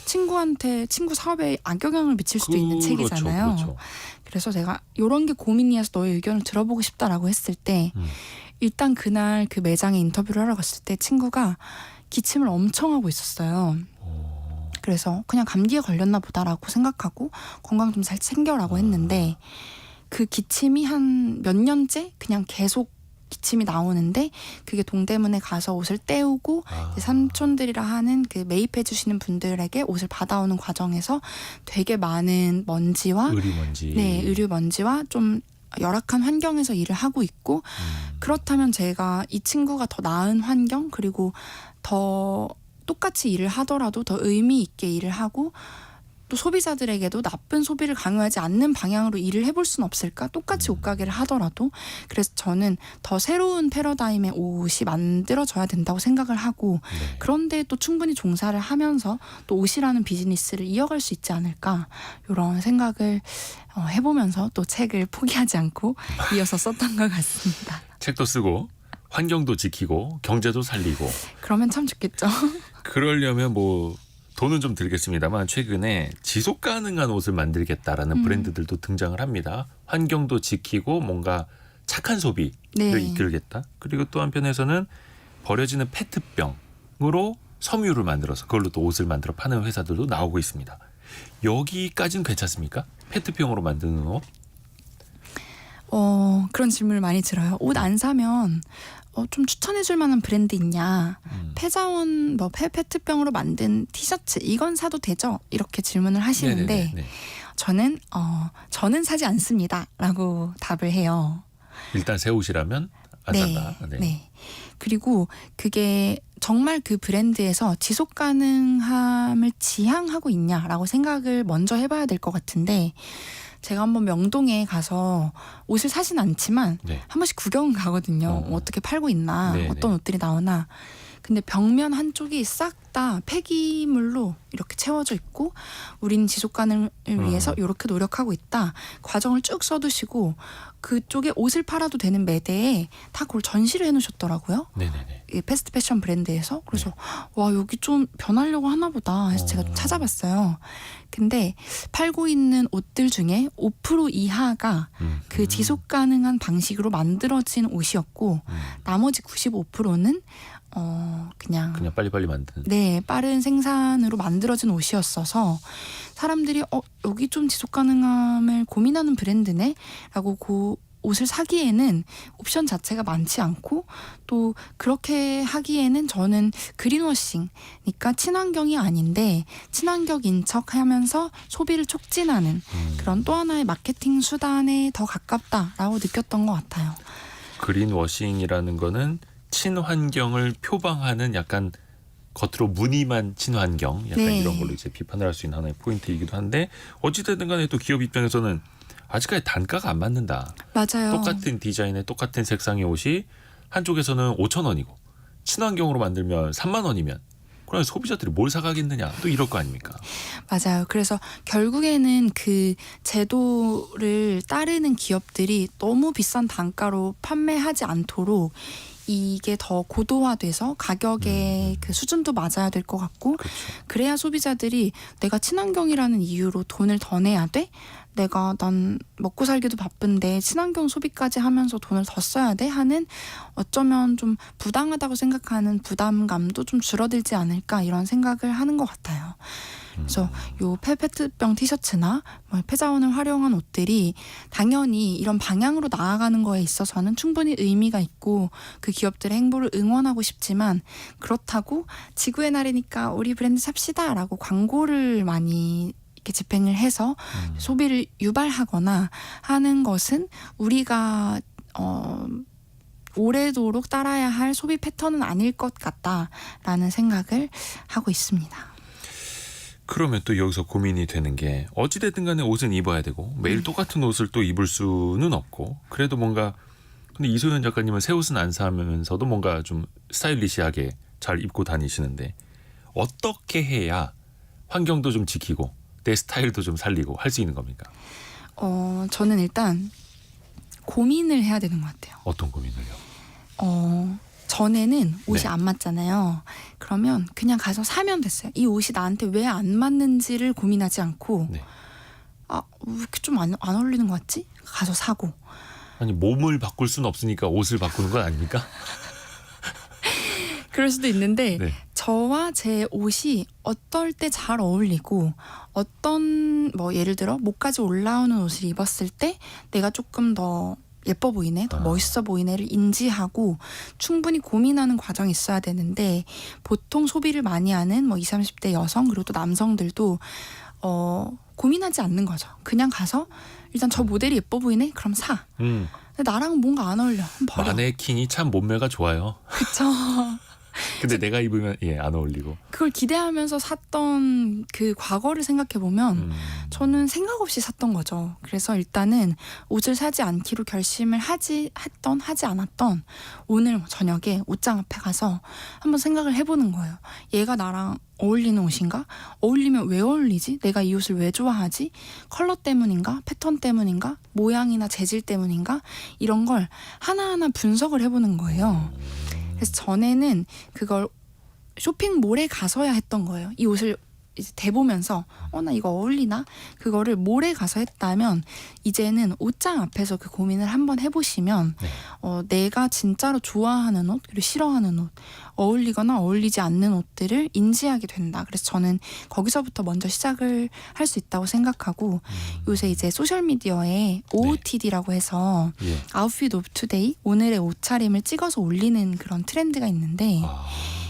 친구한테 친구 사업에 악영향을 미칠 수도 있는 책이잖아요. 그렇죠. 그래서 제가 이런 게 고민이어서 너의 의견을 들어보고 싶다라고 했을 때 일단 그날 그 매장에 인터뷰를 하러 갔을 때 친구가 기침을 엄청 하고 있었어요. 그래서 그냥 감기에 걸렸나 보다라고 생각하고 건강 좀 잘 챙겨라고 했는데 그 기침이 한 몇 년째 그냥 계속 기침이 나오는데 그게 동대문에 가서 옷을 떼우고 아. 이제 삼촌들이라 하는 그 매입해 주시는 분들에게 옷을 받아오는 과정에서 되게 많은 먼지와 의류먼지. 네, 의류 먼지와 좀 열악한 환경에서 일을 하고 있고 그렇다면 제가 이 친구가 더 나은 환경 그리고 더 똑같이 일을 하더라도 더 의미 있게 일을 하고 또 소비자들에게도 나쁜 소비를 강요하지 않는 방향으로 일을 해볼 수는 없을까? 똑같이 옷가게를 하더라도. 그래서 저는 더 새로운 패러다임의 옷이 만들어져야 된다고 생각을 하고 네. 그런데 또 충분히 종사를 하면서 또 옷이라는 비즈니스를 이어갈 수 있지 않을까 이런 생각을 해보면서 또 책을 포기하지 않고 이어서 썼던 것 같습니다. 책도 쓰고 환경도 지키고 경제도 살리고 그러면 참 좋겠죠. 그러려면 뭐 돈은 좀 들겠습니다만 최근에 지속 가능한 옷을 만들겠다라는 브랜드들도 등장을 합니다. 환경도 지키고 뭔가 착한 소비를 네. 이끌겠다. 그리고 또 한편에서는 버려지는 페트병으로 섬유를 만들어서 그걸로 또 옷을 만들어 파는 회사들도 나오고 있습니다. 여기까지는 괜찮습니까? 페트병으로 만드는 옷? 그런 질문을 많이 들어요. 옷 안 사면 좀 추천해줄 만한 브랜드 있냐? 폐자원 페트병으로 만든 티셔츠 이건 사도 되죠? 이렇게 질문을 하시는데 네네네. 저는 사지 않습니다라고 답을 해요. 일단 새 옷이라면 안 산다. 네. 네. 그리고 그게 정말 그 브랜드에서 지속 가능함을 지향하고 있냐라고 생각을 먼저 해봐야 될 것 같은데 제가 한번 명동에 가서 옷을 사진 않지만 네. 한 번씩 구경 가거든요. 어떻게 팔고 있나, 네네. 어떤 옷들이 나오나. 근데 벽면 한쪽이 싹 다 폐기물로 이렇게 채워져 있고 우린 지속 가능을 위해서 이렇게 노력하고 있다. 과정을 쭉 써두시고 그쪽에 옷을 팔아도 되는 매대에 다 그걸 전시를 해놓으셨더라고요. 네네네. 이 패스트 패션 브랜드에서. 그래서 와 여기 좀 변하려고 하나 보다 해서 제가 좀 찾아봤어요. 근데 팔고 있는 옷들 중에 5% 이하가 그 지속 가능한 방식으로 만들어진 옷이었고 나머지 95%는 그냥 빨리빨리 만드는. 네, 빠른 생산으로 만들어진 옷이었어서 사람들이 여기 좀 지속 가능함을 고민하는 브랜드네 라고 그 옷을 사기에는 옵션 자체가 많지 않고 또 그렇게 하기에는 저는 그린워싱이니까 친환경이 아닌데 친환경인 척 하면서 소비를 촉진하는 그런 또 하나의 마케팅 수단에 더 가깝다라고 느꼈던 것 같아요. 그린워싱이라는 거는 친환경을 표방하는 약간 겉으로 무늬만 친환경 약간 네. 이런 걸로 이제 비판을 할 수 있는 하나의 포인트이기도 한데 어찌됐든 간에 또 기업 입장에서는 아직까지 단가가 안 맞는다. 맞아요. 똑같은 디자인에 똑같은 색상의 옷이 한쪽에서는 5,000원이고 친환경으로 만들면 3만 원이면 그럼 소비자들이 뭘 사가겠느냐 또 이럴 거 아닙니까? 맞아요. 그래서 결국에는 그 제도를 따르는 기업들이 너무 비싼 단가로 판매하지 않도록 이게 더 고도화돼서 가격의 그 수준도 맞아야 될 것 같고 그렇죠. 그래야 소비자들이 내가 친환경이라는 이유로 돈을 더 내야 돼? 난 먹고 살기도 바쁜데 친환경 소비까지 하면서 돈을 더 써야 돼? 하는 어쩌면 좀 부당하다고 생각하는 부담감도 좀 줄어들지 않을까 이런 생각을 하는 것 같아요. 그래서 요 페트병 티셔츠나 폐자원을 활용한 옷들이 당연히 이런 방향으로 나아가는 거에 있어서는 충분히 의미가 있고 그 기업들의 행보를 응원하고 싶지만 그렇다고 지구의 날이니까 우리 브랜드 삽시다라고 광고를 많이 이렇게 집행을 해서 소비를 유발하거나 하는 것은 우리가 오래도록 따라야 할 소비 패턴은 아닐 것 같다라는 생각을 하고 있습니다. 그러면 또 여기서 고민이 되는 게 어찌됐든 간에 옷은 입어야 되고 매일 똑같은 옷을 또 입을 수는 없고 그래도 뭔가 근데 이소연 작가님은 새 옷은 안 사면서도 뭔가 좀 스타일리시하게 잘 입고 다니시는데 어떻게 해야 환경도 좀 지키고 내 스타일도 좀 살리고 할 수 있는 겁니까? 저는 일단 고민을 해야 되는 것 같아요. 어떤 고민을요? 전에는 옷이 네. 안 맞잖아요. 그러면 그냥 가서 사면 됐어요. 이 옷이 나한테 왜 안 맞는지를 고민하지 않고 네. 왜 이렇게 좀 안 어울리는 것 같지? 가서 사고. 아니 몸을 바꿀 수는 없으니까 옷을 바꾸는 건 아닙니까? 그럴 수도 있는데 네. 저와 제 옷이 어떨 때 잘 어울리고 어떤 예를 들어 목까지 올라오는 옷을 입었을 때 내가 조금 더 예뻐 보이네, 더 멋있어 보이네를 인지하고 충분히 고민하는 과정이 있어야 되는데 보통 소비를 많이 하는 뭐 20, 30대 여성 그리고 또 남성들도 고민하지 않는 거죠. 그냥 가서 일단 저 모델이 예뻐 보이네? 그럼 사. 근데 나랑 뭔가 안 어울려. 그럼 버려. 마네킹이 참 몸매가 좋아요. 그쵸. 근데 내가 입으면 안 어울리고. 그걸 기대하면서 샀던 그 과거를 생각해보면 저는 생각 없이 샀던 거죠. 그래서 일단은 옷을 사지 않기로 결심을 하지 않았던 오늘 저녁에 옷장 앞에 가서 한번 생각을 해보는 거예요. 얘가 나랑 어울리는 옷인가? 어울리면 왜 어울리지? 내가 이 옷을 왜 좋아하지? 컬러 때문인가? 패턴 때문인가? 모양이나 재질 때문인가? 이런 걸 하나하나 분석을 해보는 거예요. 그래서 전에는 그걸 쇼핑몰에 가서야 했던 거예요. 이 옷을 이제 대보면서 나 이거 어울리나? 그거를 몰에 가서 했다면 이제는 옷장 앞에서 그 고민을 한번 해보시면 내가 진짜로 좋아하는 옷 그리고 싫어하는 옷 어울리거나 어울리지 않는 옷들을 인지하게 된다. 그래서 저는 거기서부터 먼저 시작을 할 수 있다고 생각하고 요새 이제 소셜미디어에 OOTD라고 해서 아웃핏 오브 투데이 오늘의 옷차림을 찍어서 올리는 그런 트렌드가 있는데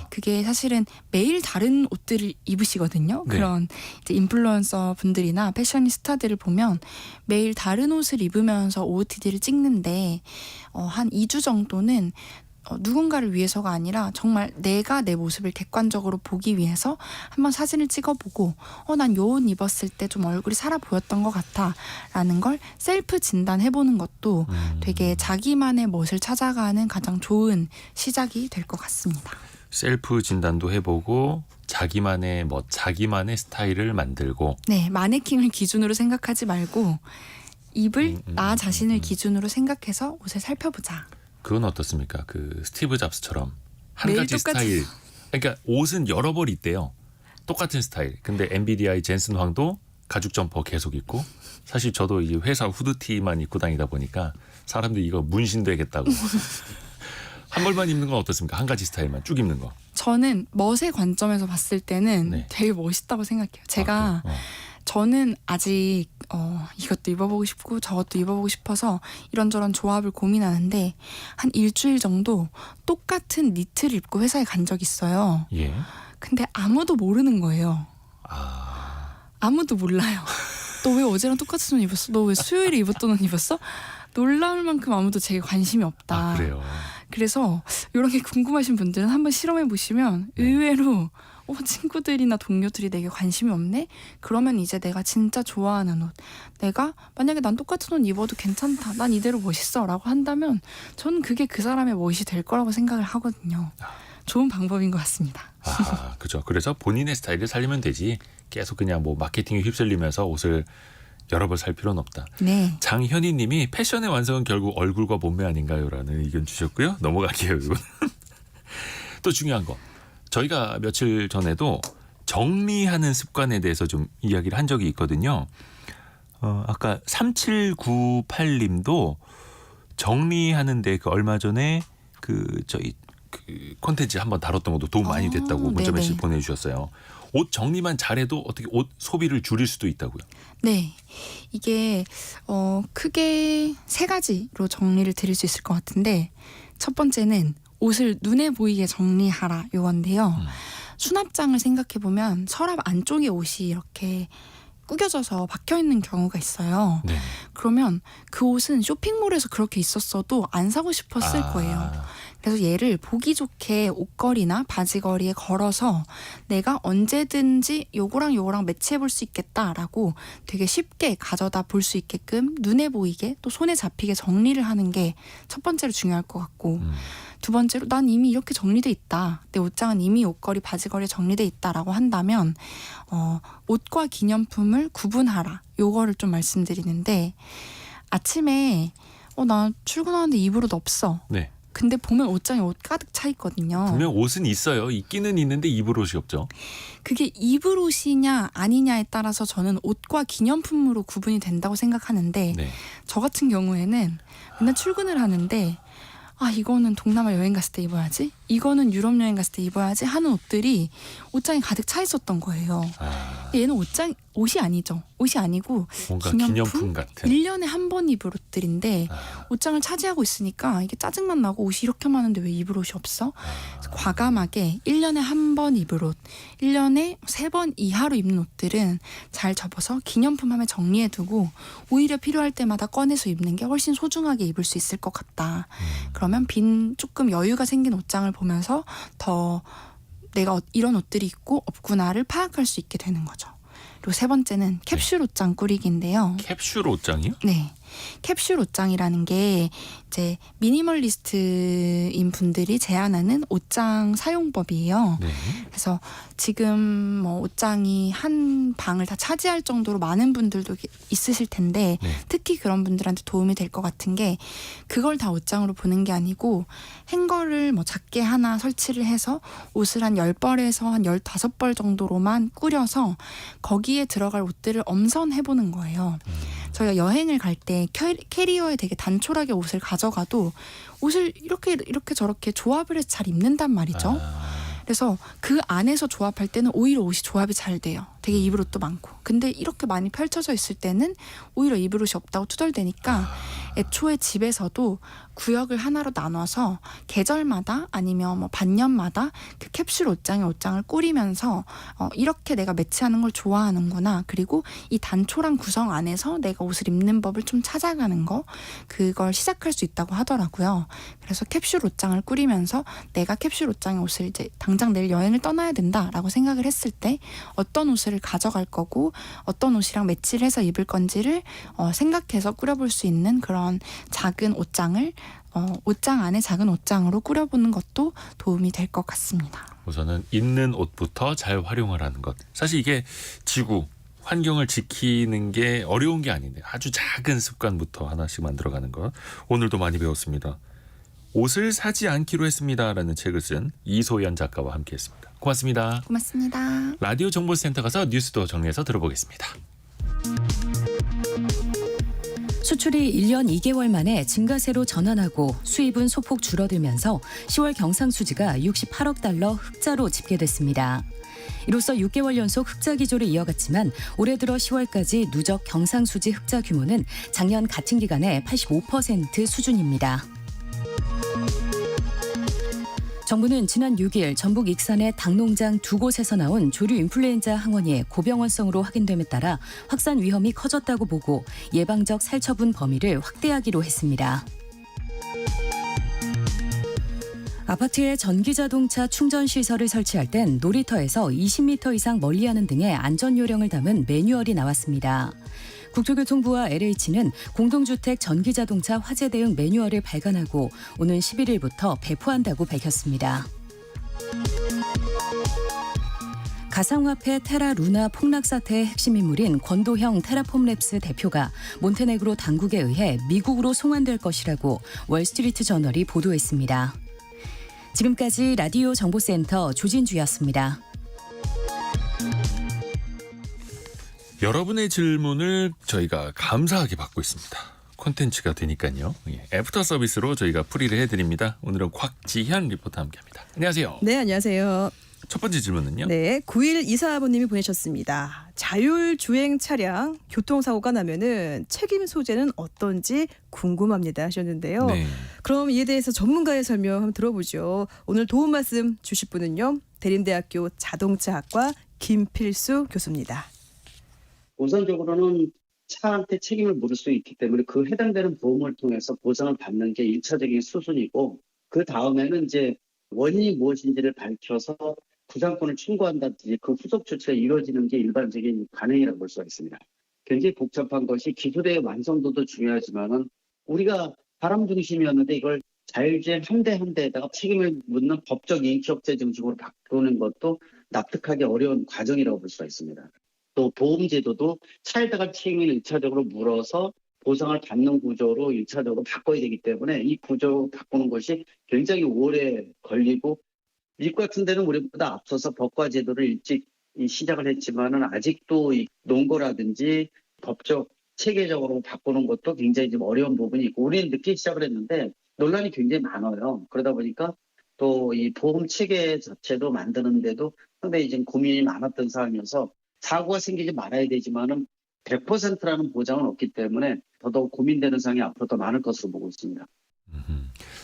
그게 사실은 매일 다른 옷들을 입으시거든요. 네. 그런 이제 인플루언서 분들이나 패셔니스타들을 보면 매일 다른 옷을 입으면서 OOTD를 찍는데 한 2주 정도는 누군가를 위해서가 아니라 정말 내가 내 모습을 객관적으로 보기 위해서 한번 사진을 찍어보고 난 요 옷 입었을 때 좀 얼굴이 살아 보였던 것 같아 라는 걸 셀프 진단해보는 것도 되게 자기만의 멋을 찾아가는 가장 좋은 시작이 될 것 같습니다. 셀프 진단도 해보고 자기만의 자기만의 스타일을 만들고. 네, 마네킹을 기준으로 생각하지 말고 입을 나 자신을 기준으로 생각해서 옷을 살펴보자. 그건 어떻습니까? 그 스티브 잡스처럼 한 매일 가지 스타일. 그러니까 옷은 여러 벌 있대요. 똑같은 스타일. 근데 엔비디아의 젠슨 황도 가죽 점퍼 계속 입고 사실 저도 이 회사 후드티만 입고 다니다 보니까 사람들이 이거 문신되겠다고. 한 벌만 입는 건 어떻습니까? 한 가지 스타일만 쭉 입는 거. 저는 멋의 관점에서 봤을 때는 되게 멋있다고 생각해요. 제가 저는 아직 이것도 입어보고 싶고 저것도 입어보고 싶어서 이런저런 조합을 고민하는데 한 일주일 정도 똑같은 니트를 입고 회사에 간 적이 있어요. 예. 근데 아무도 모르는 거예요. 아무도 몰라요. 너 왜 어제랑 똑같은 옷 입었어? 너 왜 수요일에 입었던 옷 입었어? 놀라울 만큼 아무도 제게 관심이 없다. 그래요. 그래서 이런 게 궁금하신 분들은 한번 실험해 보시면 의외로 친구들이나 동료들이 내게 관심이 없네? 그러면 이제 내가 진짜 좋아하는 옷 내가 만약에 난 똑같은 옷 입어도 괜찮다. 난 이대로 멋있어 라고 한다면 저는 그게 그 사람의 멋이 될 거라고 생각을 하거든요. 좋은 방법인 것 같습니다. 그죠. 그래서 본인의 스타일을 살리면 되지 계속 그냥 뭐 마케팅에 휩쓸리면서 옷을 여러 벌 살 필요는 없다. 네. 장현희 님이 패션의 완성은 결국 얼굴과 몸매 아닌가요? 라는 의견 주셨고요. 넘어갈게요. 이건. 또 중요한 거. 저희가 며칠 전에도 정리하는 습관에 대해서 좀 이야기를 한 적이 있거든요. 아까 3798님도 정리하는데 얼마 전에 저희 콘텐츠 한번 다뤘던 것도 도움 많이 됐다고 문자 메시지 보내주셨어요. 옷 정리만 잘해도 어떻게 옷 소비를 줄일 수도 있다고요? 네. 이게 크게 3가지로 정리를 드릴 수 있을 것 같은데 첫 번째는 옷을 눈에 보이게 정리하라 요건데요. 수납장을 생각해보면 서랍 안쪽에 옷이 이렇게 구겨져서 박혀있는 경우가 있어요. 네. 그러면 그 옷은 쇼핑몰에서 그렇게 있었어도 안 사고 싶었을 거예요. 그래서 얘를 보기 좋게 옷걸이나 바지걸이에 걸어서 내가 언제든지 요거랑 요거랑 매치해볼 수 있겠다라고 되게 쉽게 가져다 볼 수 있게끔 눈에 보이게 또 손에 잡히게 정리를 하는 게 첫 번째로 중요할 것 같고 두 번째로 난 이미 이렇게 정리돼 있다. 내 옷장은 이미 옷걸이, 바지걸이에 정리돼 있다라고 한다면 옷과 기념품을 구분하라. 요거를 좀 말씀드리는데 아침에 나 출근하는데 입을 옷 없어. 네. 근데 보면 옷장에 옷 가득 차 있거든요. 분명 옷은 있어요. 있기는 있는데 입을 옷이 없죠. 그게 입을 옷이냐 아니냐에 따라서 저는 옷과 기념품으로 구분이 된다고 생각하는데 저 같은 경우에는 맨날 출근을 하는데 이거는 동남아 여행 갔을 때 입어야지, 이거는 유럽 여행 갔을 때 입어야지 하는 옷들이 옷장에 가득 차 있었던 거예요. 얘는 옷이 아니죠. 옷이 아니고 뭔가 기념품 같은. 1년에 한 번 입을 옷들인데 옷장을 차지하고 있으니까 이게 짜증만 나고 옷이 이렇게 많은데 왜 입을 옷이 없어? 그래서 과감하게 1년에 한 번 입을 옷, 1년에 3번 이하로 입는 옷들은 잘 접어서 기념품 함에 정리해두고 오히려 필요할 때마다 꺼내서 입는 게 훨씬 소중하게 입을 수 있을 것 같다. 그러면 조금 여유가 생긴 옷장을 보면서 더 내가 이런 옷들이 있고 없구나를 파악할 수 있게 되는 거죠. 그리고 3번째는 캡슐 옷장 꾸리기인데요. 캡슐 옷장이요? 네. 캡슐 옷장이라는 게 이제 미니멀리스트인 분들이 제안하는 옷장 사용법이에요. 네. 그래서 지금 뭐 옷장이 한 방을 다 차지할 정도로 많은 분들도 있으실 텐데 네. 특히 그런 분들한테 도움이 될 것 같은 게 그걸 다 옷장으로 보는 게 아니고 행거를 뭐 작게 하나 설치를 해서 옷을 한 10벌에서 한 15벌 정도로만 꾸려서 거기에 들어갈 옷들을 엄선해보는 거예요. 저희가 여행을 갈 때 캐리어에 되게 단촐하게 옷을 가져가도 옷을 이렇게 저렇게 조합을 해서 잘 입는단 말이죠. 그래서 그 안에서 조합할 때는 오히려 옷이 조합이 잘 돼요. 되게 입을 옷도 많고. 근데 이렇게 많이 펼쳐져 있을 때는 오히려 입을 옷이 없다고 투덜대니까 애초에 집에서도 구역을 하나로 나눠서 계절마다 아니면 뭐 반년마다 그 캡슐 옷장을 꾸리면서 이렇게 내가 매치하는 걸 좋아하는구나. 그리고 이 단촐한 구성 안에서 내가 옷을 입는 법을 좀 찾아가는 거, 그걸 시작할 수 있다고 하더라고요. 그래서 캡슐 옷장을 꾸리면서 내가 캡슐 옷장의 옷을 이제 당장 내일 여행을 떠나야 된다라고 생각을 했을 때 어떤 옷을 가져갈 거고 어떤 옷이랑 매치를 해서 입을 건지를 생각해서 꾸려볼 수 있는 그런 작은 옷장을 옷장 안에 작은 옷장으로 꾸려보는 것도 도움이 될 것 같습니다. 우선은 있는 옷부터 잘 활용하라는 것. 사실 이게 지구, 환경을 지키는 게 어려운 게 아닌데 아주 작은 습관부터 하나씩 만들어가는 것. 오늘도 많이 배웠습니다. 옷을 사지 않기로 했습니다라는 책을 쓴 이소연 작가와 함께했습니다. 고맙습니다. 고맙습니다. 라디오 정보센터 가서 뉴스도 정리해서 들어보겠습니다. 수출이 1년 2개월 만에 증가세로 전환하고 수입은 소폭 줄어들면서 10월 경상수지가 68억 달러 흑자로 집계됐습니다. 이로써 6개월 연속 흑자 기조를 이어갔지만 올해 들어 10월까지 누적 경상수지 흑자 규모는 작년 같은 기간의 85% 수준입니다. 정부는 지난 6일 전북 익산의 닭농장 2곳에서 나온 조류 인플루엔자 항원이 고병원성으로 확인됨에 따라 확산 위험이 커졌다고 보고 예방적 살처분 범위를 확대하기로 했습니다. 아파트에 전기자동차 충전시설을 설치할 땐 놀이터에서 20m 이상 멀리하는 등의 안전요령을 담은 매뉴얼이 나왔습니다. 국토교통부와 LH는 공동주택 전기자동차 화재 대응 매뉴얼을 발간하고 오는 11일부터 배포한다고 밝혔습니다. 가상화폐 테라 루나 폭락 사태의 핵심 인물인 권도형 테라폼랩스 대표가 몬테네그로 당국에 의해 미국으로 송환될 것이라고 월스트리트 저널이 보도했습니다. 지금까지 라디오 정보센터 조진주였습니다. 여러분의 질문을 저희가 감사하게 받고 있습니다. 콘텐츠가 되니까요. 애프터 서비스로 저희가 풀이를 해드립니다. 오늘은 곽지현 리포터와 함께합니다. 안녕하세요. 네, 안녕하세요. 첫 번째 질문은요. 네, 9124번님이 보내셨습니다. 자율주행 차량 교통사고가 나면은 책임 소재는 어떤지 궁금합니다 하셨는데요. 네. 그럼 이에 대해서 전문가의 설명 한번 들어보죠. 오늘 도움 말씀 주실 분은요. 대림대학교 자동차학과 김필수 교수입니다. 우선적으로는 차한테 책임을 물을 수 있기 때문에 그 해당되는 보험을 통해서 보상을 받는 게 1차적인 수순이고, 그 다음에는 이제 원인이 무엇인지를 밝혀서 구상권을 청구한다든지 그 후속 조치가 이루어지는 게 일반적인 관행이라고 볼 수가 있습니다. 굉장히 복잡한 것이 기술의 완성도도 중요하지만은 우리가 사람 중심이었는데 이걸 자율주행 한 대 한 대에다가 책임을 묻는 법적 인격제 정식으로 바꾸는 것도 납득하기 어려운 과정이라고 볼 수가 있습니다. 또 보험제도도 차에다가 책임을 1차적으로 물어서 보상을 받는 구조로 1차적으로 바꿔야 되기 때문에 이 구조 바꾸는 것이 굉장히 오래 걸리고, 미국 같은 데는 우리보다 앞서서 법과 제도를 일찍 시작을 했지만은 아직도 이 논거라든지 법적 체계적으로 바꾸는 것도 굉장히 좀 어려운 부분이 있고, 우리는 늦게 시작을 했는데 논란이 굉장히 많아요. 그러다 보니까 또 이 보험 체계 자체도 만드는데도 상당히 지금 고민이 많았던 상황이어서 사고가 생기지 말아야 되지만은 100%라는 보장은 없기 때문에 더더욱 고민되는 사항이 앞으로 더 많을 것으로 보고 있습니다.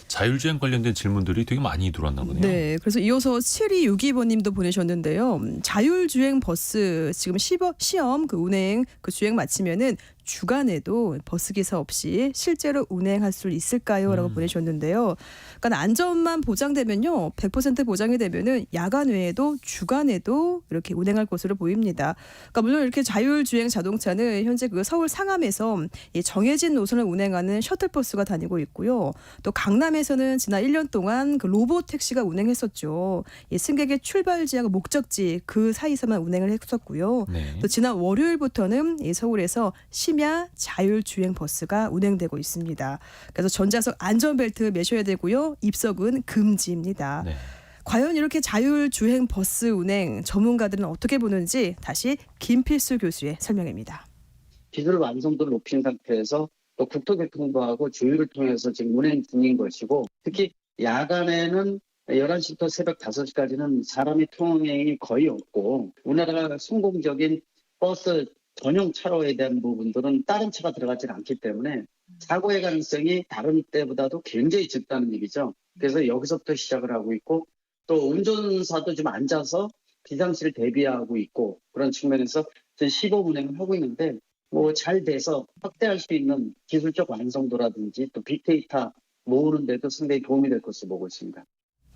자율주행 관련된 질문들이 되게 많이 들어왔나 보네요. 네, 그래서 이어서 7262번님도 보내셨는데요. 자율주행 버스 지금 시험 그 운행 그 주행 마치면은 주간에도 버스 기사 없이 실제로 운행할 수 있을까요?라고 보내셨는데요. 그러니까 안전만 보장되면요, 100% 보장이 되면은 야간 외에도 주간에도 이렇게 운행할 것으로 보입니다. 그러니까 물론 이렇게 자율주행 자동차는 현재 그 서울 상암에서 이 정해진 노선을 운행하는 셔틀버스가 다니고 있고요. 또 강남에서는 지난 1년 동안 그 로봇 택시가 운행했었죠. 이 승객의 출발지하고 목적지 그 사이에서만 운행을 했었고요. 네. 또 지난 월요일부터는 이 서울에서 심야 자율주행 버스가 운행되고 있습니다. 그래서 전자석 안전벨트 매셔야 되고요. 입석은 금지입니다. 네. 과연 이렇게 자율주행 버스 운행 전문가들은 어떻게 보는지 다시 김필수 교수의 설명입니다. 기술 완성도를 높인 상태에서 또 국토교통부하고 조율을 통해서 지금 운행 중인 것이고, 특히 야간에는 11시부터 새벽 5시까지는 사람의 통행이 거의 없고, 우리나라가 성공적인 버스 전용 차로에 대한 부분들은 다른 차가 들어가지 않기 때문에 사고의 가능성이 다른 때보다도 굉장히 적다는 얘기죠. 그래서 여기서부터 시작을 하고 있고, 또 운전사도 좀 앉아서 비상시를 대비하고 있고, 그런 측면에서 시범 운행을 하고 있는데, 뭐 잘 돼서 확대할 수 있는 기술적 완성도라든지 또 빅데이터 모으는 데도 상당히 도움이 될 것으로 보고 있습니다.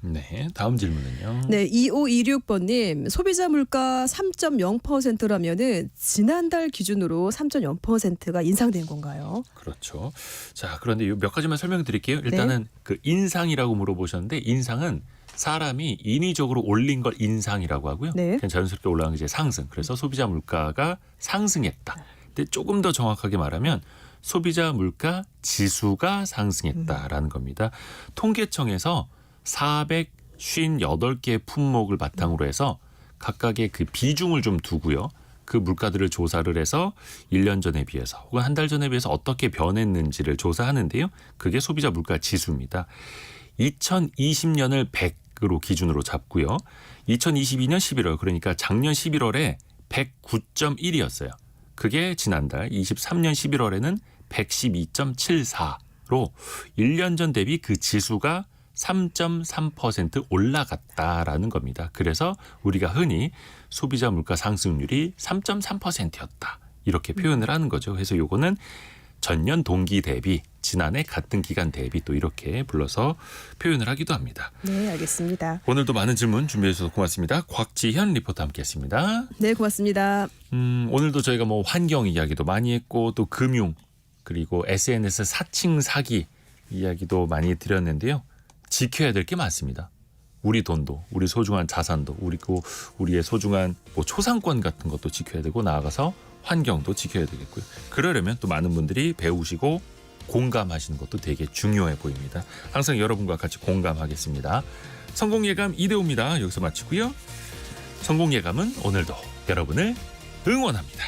네, 다음 질문은요. 네, 2526번님, 소비자 물가 3.0%라면은 지난달 기준으로 3.0%가 인상된 건가요? 그렇죠. 자, 그런데 몇 가지만 설명드릴게요. 일단은 그 인상이라고 물어보셨는데, 인상은 사람이 인위적으로 올린 걸 인상이라고 하고요. 네. 그냥 자연스럽게 올라간 게 이제 상승. 그래서 소비자 물가가 상승했다. 근데 조금 더 정확하게 말하면 소비자 물가 지수가 상승했다라는 겁니다. 통계청에서 458개의 품목을 바탕으로 해서 각각의 그 비중을 좀 두고요. 그 물가들을 조사를 해서 1년 전에 비해서 혹은 한 달 전에 비해서 어떻게 변했는지를 조사하는데요. 그게 소비자 물가 지수입니다. 2020년을 100으로 기준으로 잡고요. 2022년 11월, 그러니까 작년 11월에 109.1이었어요. 그게 지난달 23년 11월에는 112.74로 1년 전 대비 그 지수가 3.3% 올라갔다라는 겁니다. 그래서 우리가 흔히 소비자 물가 상승률이 3.3%였다. 이렇게 표현을 하는 거죠. 그래서 요거는 전년 동기 대비, 지난해 같은 기간 대비 또 이렇게 불러서 표현을 하기도 합니다. 네, 알겠습니다. 오늘도 많은 질문 준비해 주셔서 고맙습니다. 곽지현 리포터 함께했습니다. 네, 고맙습니다. 오늘도 저희가 뭐 환경 이야기도 많이 했고 또 금융 그리고 SNS 사칭 사기 이야기도 많이 드렸는데요. 지켜야 될 게 많습니다. 우리 돈도, 우리 소중한 자산도, 그리고 우리의 소중한 뭐 초상권 같은 것도 지켜야 되고 나아가서 환경도 지켜야 되겠고요. 그러려면 또 많은 분들이 배우시고 공감하시는 것도 되게 중요해 보입니다. 항상 여러분과 같이 공감하겠습니다. 성공예감 이대호입니다. 여기서 마치고요. 성공예감은 오늘도 여러분을 응원합니다.